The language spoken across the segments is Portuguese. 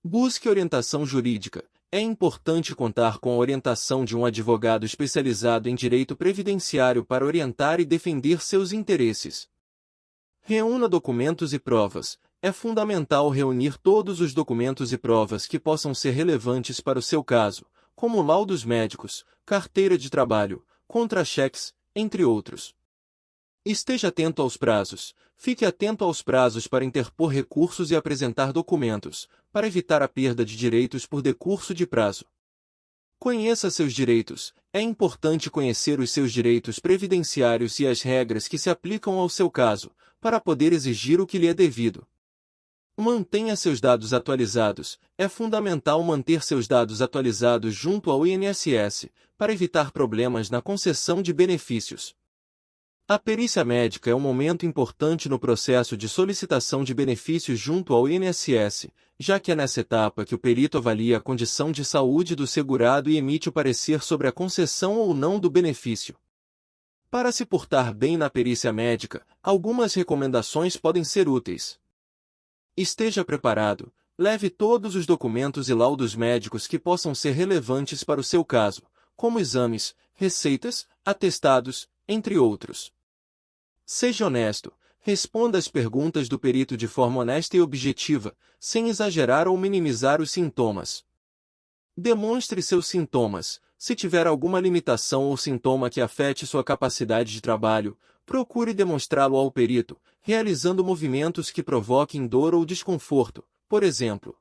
Busque orientação jurídica. É importante contar com a orientação de um advogado especializado em direito previdenciário para orientar e defender seus interesses. Reúna documentos e provas. É fundamental reunir todos os documentos e provas que possam ser relevantes para o seu caso, como laudos médicos, carteira de trabalho, contra-cheques, entre outros. Esteja atento aos prazos. Fique atento aos prazos para interpor recursos e apresentar documentos, para evitar a perda de direitos por decurso de prazo. Conheça seus direitos. É importante conhecer os seus direitos previdenciários e as regras que se aplicam ao seu caso, para poder exigir o que lhe é devido. Mantenha seus dados atualizados. É fundamental manter seus dados atualizados junto ao INSS, para evitar problemas na concessão de benefícios. A perícia médica é um momento importante no processo de solicitação de benefícios junto ao INSS, já que é nessa etapa que o perito avalia a condição de saúde do segurado e emite o parecer sobre a concessão ou não do benefício. Para se portar bem na perícia médica, algumas recomendações podem ser úteis. Esteja preparado. Leve todos os documentos e laudos médicos que possam ser relevantes para o seu caso, como exames, receitas, atestados, entre outros. Seja honesto. Responda às perguntas do perito de forma honesta e objetiva, sem exagerar ou minimizar os sintomas. Demonstre seus sintomas. Se tiver alguma limitação ou sintoma que afete sua capacidade de trabalho, procure demonstrá-lo ao perito, realizando movimentos que provoquem dor ou desconforto, por exemplo.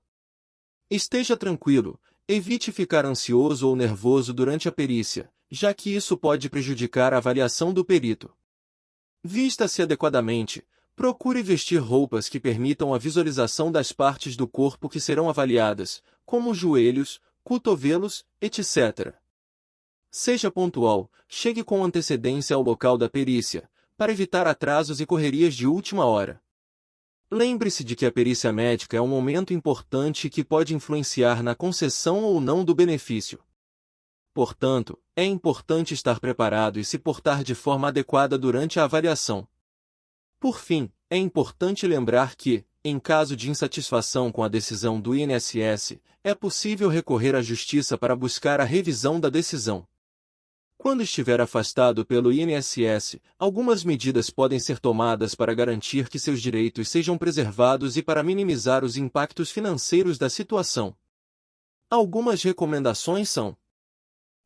Esteja tranquilo. Evite ficar ansioso ou nervoso durante a perícia, já que isso pode prejudicar a avaliação do perito. Vista-se adequadamente. Procure vestir roupas que permitam a visualização das partes do corpo que serão avaliadas, como joelhos, cotovelos, etc. Seja pontual. Chegue com antecedência ao local da perícia, para evitar atrasos e correrias de última hora. Lembre-se de que a perícia médica é um momento importante que pode influenciar na concessão ou não do benefício. Portanto, é importante estar preparado e se portar de forma adequada durante a avaliação. Por fim, é importante lembrar que, em caso de insatisfação com a decisão do INSS, é possível recorrer à Justiça para buscar a revisão da decisão. Quando estiver afastado pelo INSS, algumas medidas podem ser tomadas para garantir que seus direitos sejam preservados e para minimizar os impactos financeiros da situação. Algumas recomendações são: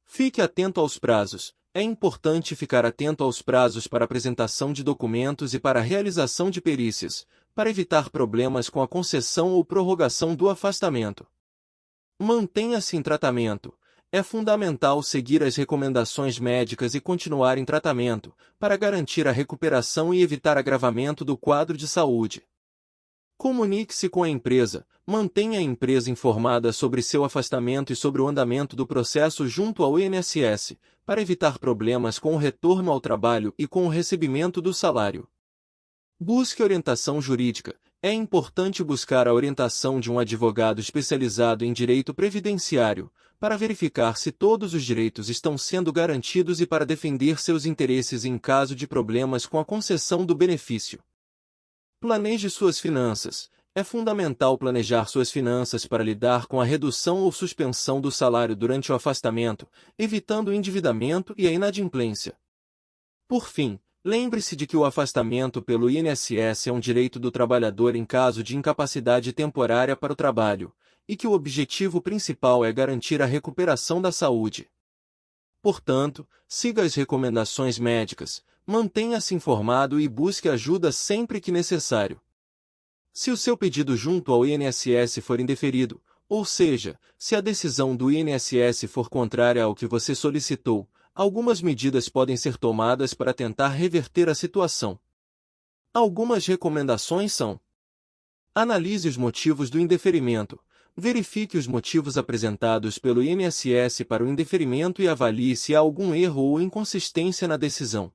fique atento aos prazos. É importante ficar atento aos prazos para apresentação de documentos e para a realização de perícias, para evitar problemas com a concessão ou prorrogação do afastamento. Mantenha-se em tratamento. É fundamental seguir as recomendações médicas e continuar em tratamento, para garantir a recuperação e evitar agravamento do quadro de saúde. Comunique-se com a empresa. Mantenha a empresa informada sobre seu afastamento e sobre o andamento do processo junto ao INSS, para evitar problemas com o retorno ao trabalho e com o recebimento do salário. Busque orientação jurídica. É importante buscar a orientação de um advogado especializado em direito previdenciário, para verificar se todos os direitos estão sendo garantidos e para defender seus interesses em caso de problemas com a concessão do benefício. Planeje suas finanças. É fundamental planejar suas finanças para lidar com a redução ou suspensão do salário durante o afastamento, evitando o endividamento e a inadimplência. Por fim, lembre-se de que o afastamento pelo INSS é um direito do trabalhador em caso de incapacidade temporária para o trabalho, e que o objetivo principal é garantir a recuperação da saúde. Portanto, siga as recomendações médicas, mantenha-se informado e busque ajuda sempre que necessário. Se o seu pedido junto ao INSS for indeferido, ou seja, se a decisão do INSS for contrária ao que você solicitou, algumas medidas podem ser tomadas para tentar reverter a situação. Algumas recomendações são: analise os motivos do indeferimento. Verifique os motivos apresentados pelo INSS para o indeferimento e avalie se há algum erro ou inconsistência na decisão.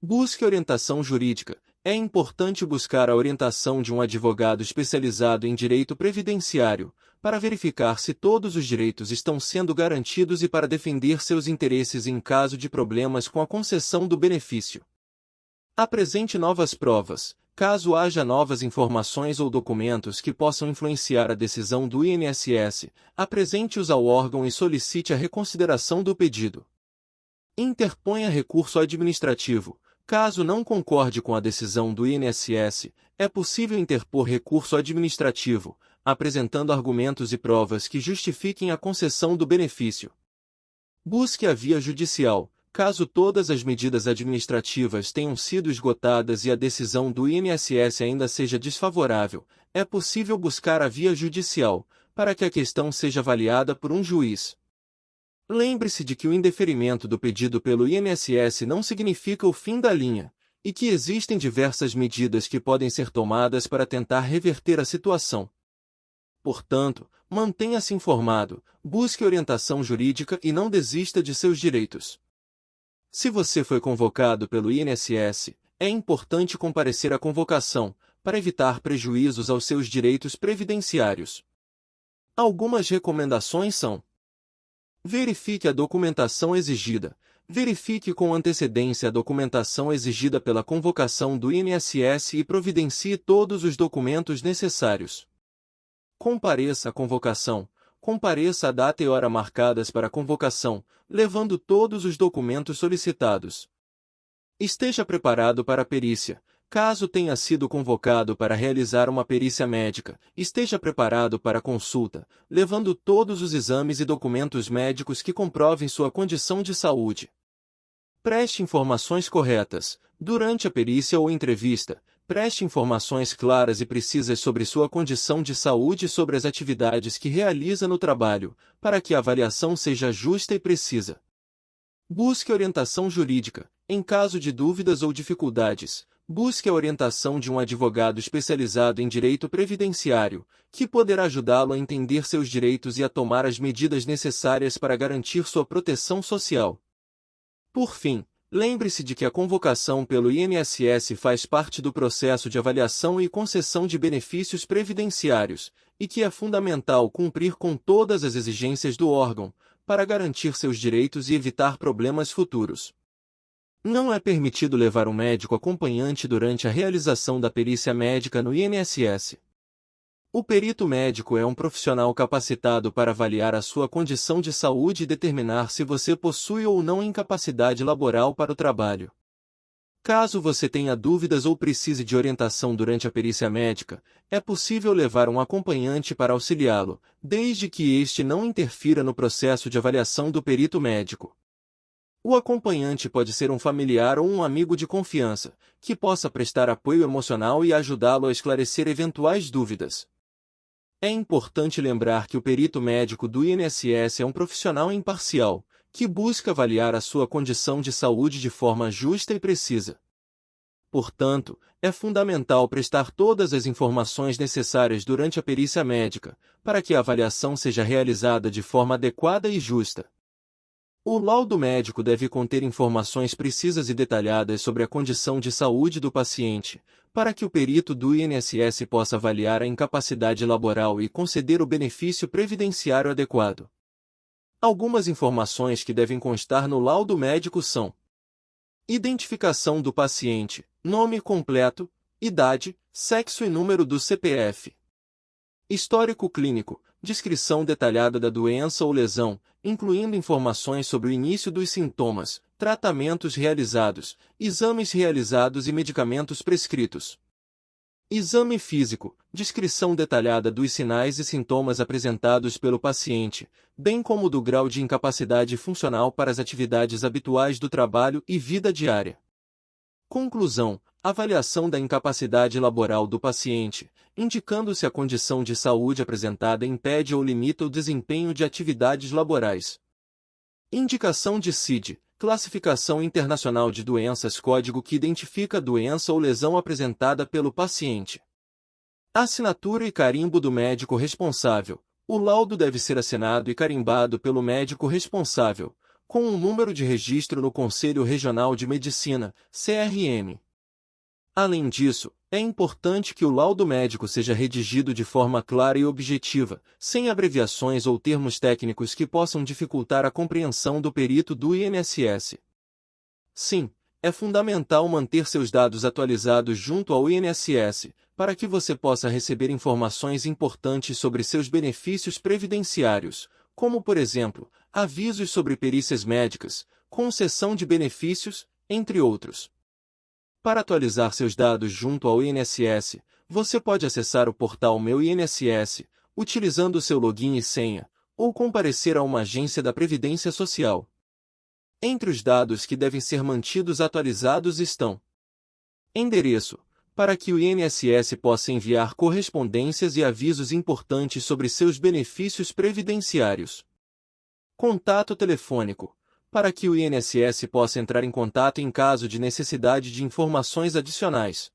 Busque orientação jurídica. É importante buscar a orientação de um advogado especializado em direito previdenciário, para verificar se todos os direitos estão sendo garantidos e para defender seus interesses em caso de problemas com a concessão do benefício. Apresente novas provas. Caso haja novas informações ou documentos que possam influenciar a decisão do INSS, apresente-os ao órgão e solicite a reconsideração do pedido. Interponha recurso administrativo. Caso não concorde com a decisão do INSS, é possível interpor recurso administrativo, apresentando argumentos e provas que justifiquem a concessão do benefício. Busque a via judicial. Caso todas as medidas administrativas tenham sido esgotadas e a decisão do INSS ainda seja desfavorável, é possível buscar a via judicial, para que a questão seja avaliada por um juiz. Lembre-se de que o indeferimento do pedido pelo INSS não significa o fim da linha, e que existem diversas medidas que podem ser tomadas para tentar reverter a situação. Portanto, mantenha-se informado, busque orientação jurídica e não desista de seus direitos. Se você foi convocado pelo INSS, é importante comparecer à convocação, para evitar prejuízos aos seus direitos previdenciários. Algumas recomendações são: verifique a documentação exigida. Verifique com antecedência a documentação exigida pela convocação do INSS e providencie todos os documentos necessários. Compareça à convocação. Compareça à data e hora marcadas para a convocação, levando todos os documentos solicitados. Esteja preparado para a perícia. Caso tenha sido convocado para realizar uma perícia médica, esteja preparado para a consulta, levando todos os exames e documentos médicos que comprovem sua condição de saúde. Preste informações corretas. Durante a perícia ou entrevista, preste informações claras e precisas sobre sua condição de saúde e sobre as atividades que realiza no trabalho, para que a avaliação seja justa e precisa. Busque orientação jurídica. Em caso de dúvidas ou dificuldades, busque a orientação de um advogado especializado em direito previdenciário, que poderá ajudá-lo a entender seus direitos e a tomar as medidas necessárias para garantir sua proteção social. Por fim, lembre-se de que a convocação pelo INSS faz parte do processo de avaliação e concessão de benefícios previdenciários, e que é fundamental cumprir com todas as exigências do órgão, para garantir seus direitos e evitar problemas futuros. Não é permitido levar um médico acompanhante durante a realização da perícia médica no INSS. O perito médico é um profissional capacitado para avaliar a sua condição de saúde e determinar se você possui ou não incapacidade laboral para o trabalho. Caso você tenha dúvidas ou precise de orientação durante a perícia médica, é possível levar um acompanhante para auxiliá-lo, desde que este não interfira no processo de avaliação do perito médico. O acompanhante pode ser um familiar ou um amigo de confiança, que possa prestar apoio emocional e ajudá-lo a esclarecer eventuais dúvidas. É importante lembrar que o perito médico do INSS é um profissional imparcial, que busca avaliar a sua condição de saúde de forma justa e precisa. Portanto, é fundamental prestar todas as informações necessárias durante a perícia médica, para que a avaliação seja realizada de forma adequada e justa. O laudo médico deve conter informações precisas e detalhadas sobre a condição de saúde do paciente, para que o perito do INSS possa avaliar a incapacidade laboral e conceder o benefício previdenciário adequado. Algumas informações que devem constar no laudo médico são: identificação do paciente, nome completo, idade, sexo e número do CPF. Histórico clínico, descrição detalhada da doença ou lesão, incluindo informações sobre o início dos sintomas, tratamentos realizados, exames realizados e medicamentos prescritos. Exame físico, descrição detalhada dos sinais e sintomas apresentados pelo paciente, bem como do grau de incapacidade funcional para as atividades habituais do trabalho e vida diária. Conclusão: avaliação da incapacidade laboral do paciente, indicando se a condição de saúde apresentada impede ou limita o desempenho de atividades laborais. Indicação de CID, Classificação Internacional de Doenças, código que identifica a doença ou lesão apresentada pelo paciente. Assinatura e carimbo do médico responsável. O laudo deve ser assinado e carimbado pelo médico responsável, com um número de registro no Conselho Regional de Medicina, CRM. Além disso, é importante que o laudo médico seja redigido de forma clara e objetiva, sem abreviações ou termos técnicos que possam dificultar a compreensão do perito do INSS. Sim, É fundamental manter seus dados atualizados junto ao INSS, para que você possa receber informações importantes sobre seus benefícios previdenciários, como, por exemplo, avisos sobre perícias médicas, concessão de benefícios, entre outros. Para atualizar seus dados junto ao INSS, você pode acessar o portal Meu INSS, utilizando seu login e senha, ou comparecer a uma agência da Previdência Social. Entre os dados que devem ser mantidos atualizados estão: endereço, para que o INSS possa enviar correspondências e avisos importantes sobre seus benefícios previdenciários. Contato telefônico, para que o INSS possa entrar em contato em caso de necessidade de informações adicionais.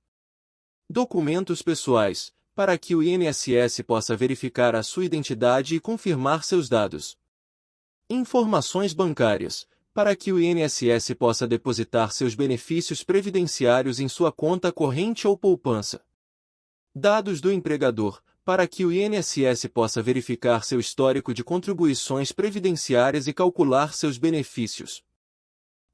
Documentos pessoais, para que o INSS possa verificar a sua identidade e confirmar seus dados. Informações bancárias, para que o INSS possa depositar seus benefícios previdenciários em sua conta corrente ou poupança. Dados do empregador, para que o INSS possa verificar seu histórico de contribuições previdenciárias e calcular seus benefícios.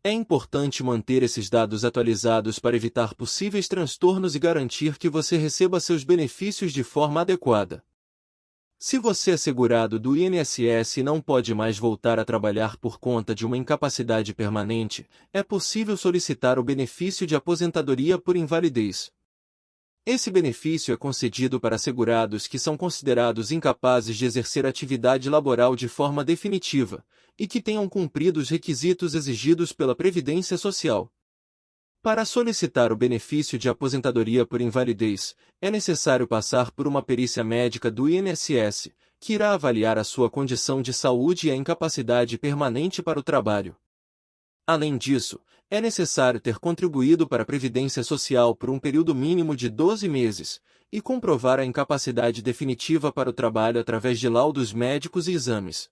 É importante manter esses dados atualizados para evitar possíveis transtornos e garantir que você receba seus benefícios de forma adequada. Se você é segurado do INSS e não pode mais voltar a trabalhar por conta de uma incapacidade permanente, é possível solicitar o benefício de aposentadoria por invalidez. Esse benefício é concedido para segurados que são considerados incapazes de exercer atividade laboral de forma definitiva, e que tenham cumprido os requisitos exigidos pela Previdência Social. Para solicitar o benefício de aposentadoria por invalidez, é necessário passar por uma perícia médica do INSS, que irá avaliar a sua condição de saúde e a incapacidade permanente para o trabalho. Além disso, é necessário ter contribuído para a Previdência Social por um período mínimo de 12 meses, e comprovar a incapacidade definitiva para o trabalho através de laudos médicos e exames.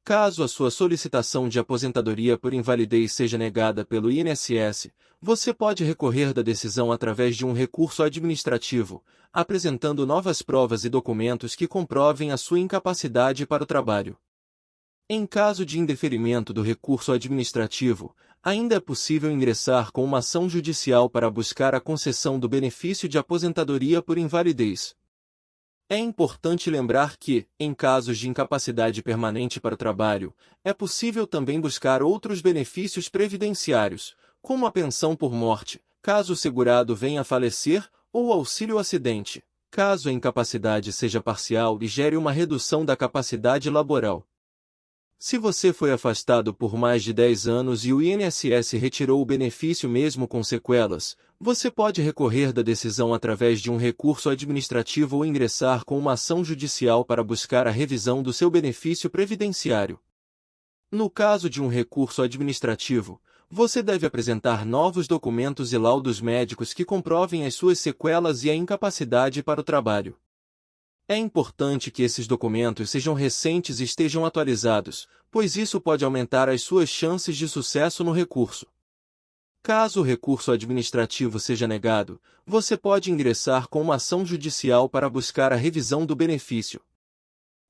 Caso a sua solicitação de aposentadoria por invalidez seja negada pelo INSS, você pode recorrer da decisão através de um recurso administrativo, apresentando novas provas e documentos que comprovem a sua incapacidade para o trabalho. Em caso de indeferimento do recurso administrativo, ainda é possível ingressar com uma ação judicial para buscar a concessão do benefício de aposentadoria por invalidez. É importante lembrar que, em casos de incapacidade permanente para o trabalho, é possível também buscar outros benefícios previdenciários, como a pensão por morte, caso o segurado venha a falecer, ou auxílio acidente, caso a incapacidade seja parcial e gere uma redução da capacidade laboral. Se você foi afastado por mais de 10 anos e o INSS retirou o benefício mesmo com sequelas, você pode recorrer da decisão através de um recurso administrativo ou ingressar com uma ação judicial para buscar a revisão do seu benefício previdenciário. No caso de um recurso administrativo, você deve apresentar novos documentos e laudos médicos que comprovem as suas sequelas e a incapacidade para o trabalho. É importante que esses documentos sejam recentes e estejam atualizados, pois isso pode aumentar as suas chances de sucesso no recurso. Caso o recurso administrativo seja negado, você pode ingressar com uma ação judicial para buscar a revisão do benefício.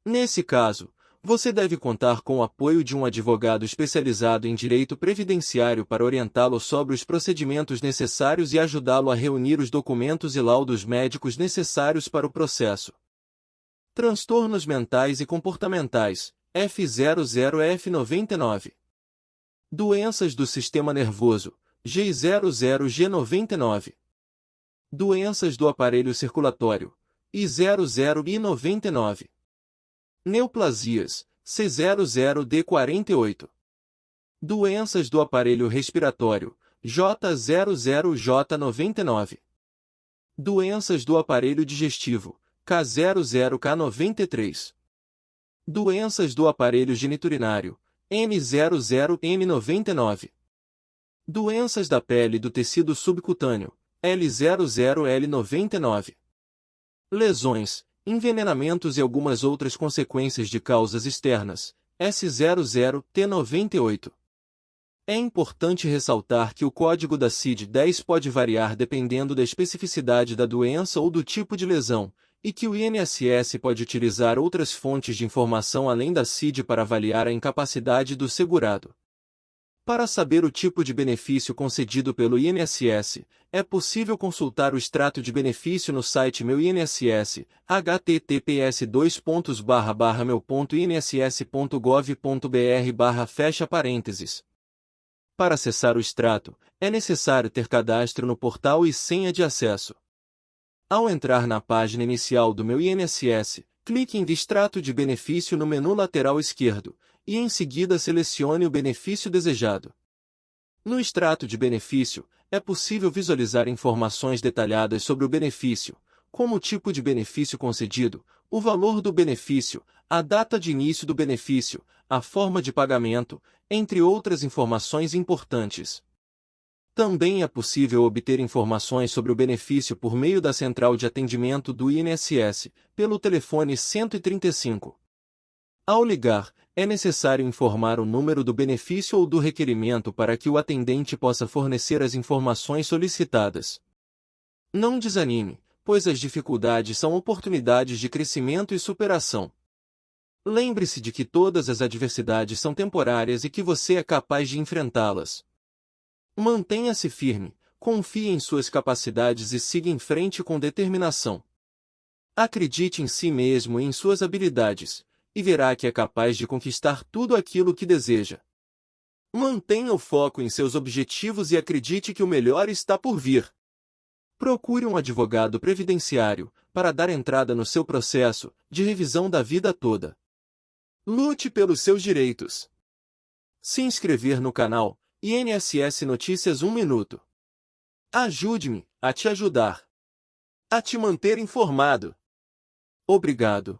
Nesse caso, você deve contar com o apoio de um advogado especializado em direito previdenciário para orientá-lo sobre os procedimentos necessários e ajudá-lo a reunir os documentos e laudos médicos necessários para o processo. Transtornos mentais e comportamentais, F00F99. Doenças do sistema nervoso, G00G99. Doenças do aparelho circulatório, I00I99. Neoplasias, C00D48. Doenças do aparelho respiratório, J00J99. Doenças do aparelho digestivo, K00K93. Doenças do aparelho geniturinário, M00M99. Doenças da pele e do tecido subcutâneo, L00L99. Lesões, envenenamentos e algumas outras consequências de causas externas, S00T98. É importante ressaltar que o código da CID-10 pode variar dependendo da especificidade da doença ou do tipo de lesão, e que o INSS pode utilizar outras fontes de informação além da CID para avaliar a incapacidade do segurado. Para saber o tipo de benefício concedido pelo INSS, é possível consultar o extrato de benefício no site Meu INSS, https://meu.inss.gov.br/. Para acessar o extrato, é necessário ter cadastro no portal e senha de acesso. Ao entrar na página inicial do Meu INSS, clique em Extrato de benefício no menu lateral esquerdo, e em seguida selecione o benefício desejado. No extrato de benefício, é possível visualizar informações detalhadas sobre o benefício, como o tipo de benefício concedido, o valor do benefício, a data de início do benefício, a forma de pagamento, entre outras informações importantes. Também é possível obter informações sobre o benefício por meio da central de atendimento do INSS, pelo telefone 135. Ao ligar, é necessário informar o número do benefício ou do requerimento para que o atendente possa fornecer as informações solicitadas. Não desanime, pois as dificuldades são oportunidades de crescimento e superação. Lembre-se de que todas as adversidades são temporárias e que você é capaz de enfrentá-las. Mantenha-se firme, confie em suas capacidades e siga em frente com determinação. Acredite em si mesmo e em suas habilidades, e verá que é capaz de conquistar tudo aquilo que deseja. Mantenha o foco em seus objetivos e acredite que o melhor está por vir. Procure um advogado previdenciário para dar entrada no seu processo de revisão da vida toda. Lute pelos seus direitos. Se inscrever no canal INSS Notícias 1 Minuto. Ajude-me a te ajudar. A te manter informado. Obrigado.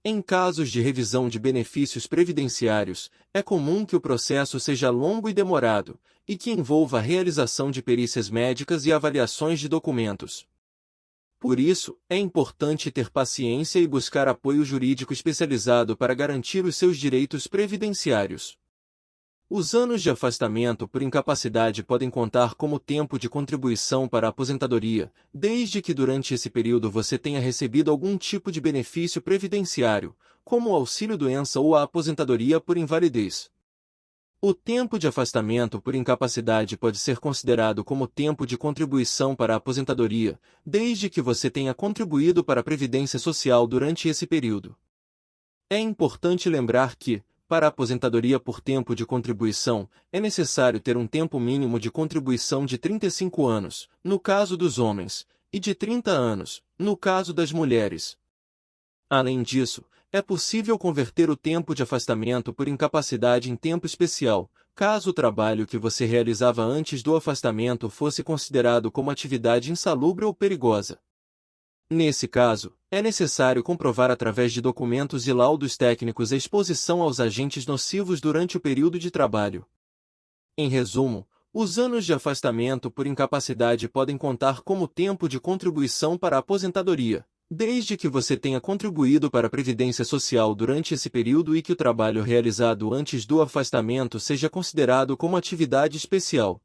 Em casos de revisão de benefícios previdenciários, é comum que o processo seja longo e demorado, e que envolva a realização de perícias médicas e avaliações de documentos. Por isso, é importante ter paciência e buscar apoio jurídico especializado para garantir os seus direitos previdenciários. Os anos de afastamento por incapacidade podem contar como tempo de contribuição para a aposentadoria, desde que durante esse período você tenha recebido algum tipo de benefício previdenciário, como o auxílio-doença ou a aposentadoria por invalidez. O tempo de afastamento por incapacidade pode ser considerado como tempo de contribuição para a aposentadoria, desde que você tenha contribuído para a Previdência Social durante esse período. É importante lembrar que, para a aposentadoria por tempo de contribuição, é necessário ter um tempo mínimo de contribuição de 35 anos, no caso dos homens, e de 30 anos, no caso das mulheres. Além disso, é possível converter o tempo de afastamento por incapacidade em tempo especial, caso o trabalho que você realizava antes do afastamento fosse considerado como atividade insalubre ou perigosa. Nesse caso, é necessário comprovar através de documentos e laudos técnicos a exposição aos agentes nocivos durante o período de trabalho. Em resumo, os anos de afastamento por incapacidade podem contar como tempo de contribuição para a aposentadoria, desde que você tenha contribuído para a Previdência Social durante esse período e que o trabalho realizado antes do afastamento seja considerado como atividade especial.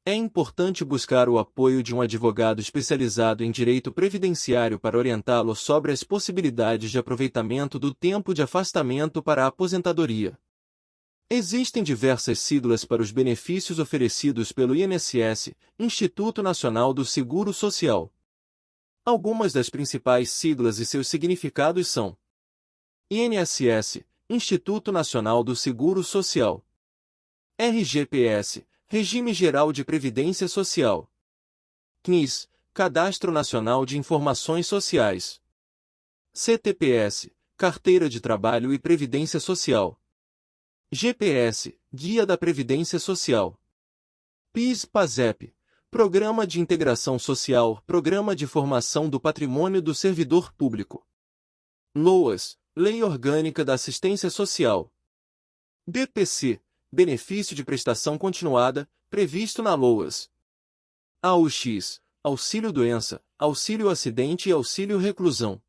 É importante buscar o apoio de um advogado especializado em direito previdenciário para orientá-lo sobre as possibilidades de aproveitamento do tempo de afastamento para a aposentadoria. Existem diversas siglas para os benefícios oferecidos pelo INSS, Instituto Nacional do Seguro Social. Algumas das principais siglas e seus significados são: INSS, Instituto Nacional do Seguro Social. RGPS, Regime Geral de Previdência Social. CNIS, Cadastro Nacional de Informações Sociais. CTPS, Carteira de Trabalho e Previdência Social. GPS, Guia da Previdência Social. PIS/PASEP, Programa de Integração Social, Programa de Formação do Patrimônio do Servidor Público. LOAS, Lei Orgânica da Assistência Social. BPC, Benefício de Prestação Continuada, previsto na LOAS. AUX, Auxílio-Doença, Auxílio-Acidente e Auxílio-Reclusão.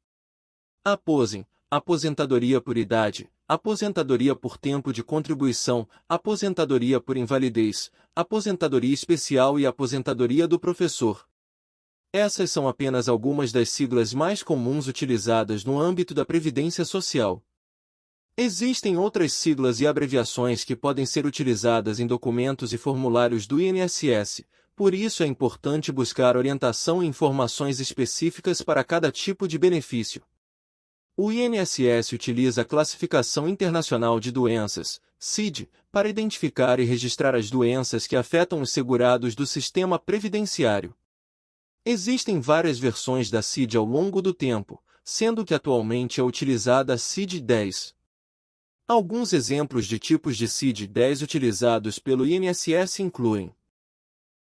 APOSEM, Aposentadoria por Idade, Aposentadoria por Tempo de Contribuição, Aposentadoria por Invalidez, Aposentadoria Especial e Aposentadoria do Professor. Essas são apenas algumas das siglas mais comuns utilizadas no âmbito da Previdência Social. Existem outras siglas e abreviações que podem ser utilizadas em documentos e formulários do INSS, por isso é importante buscar orientação e informações específicas para cada tipo de benefício. O INSS utiliza a Classificação Internacional de Doenças, CID, para identificar e registrar as doenças que afetam os segurados do sistema previdenciário. Existem várias versões da CID ao longo do tempo, sendo que atualmente é utilizada a CID-10. Alguns exemplos de tipos de CID-10 utilizados pelo INSS incluem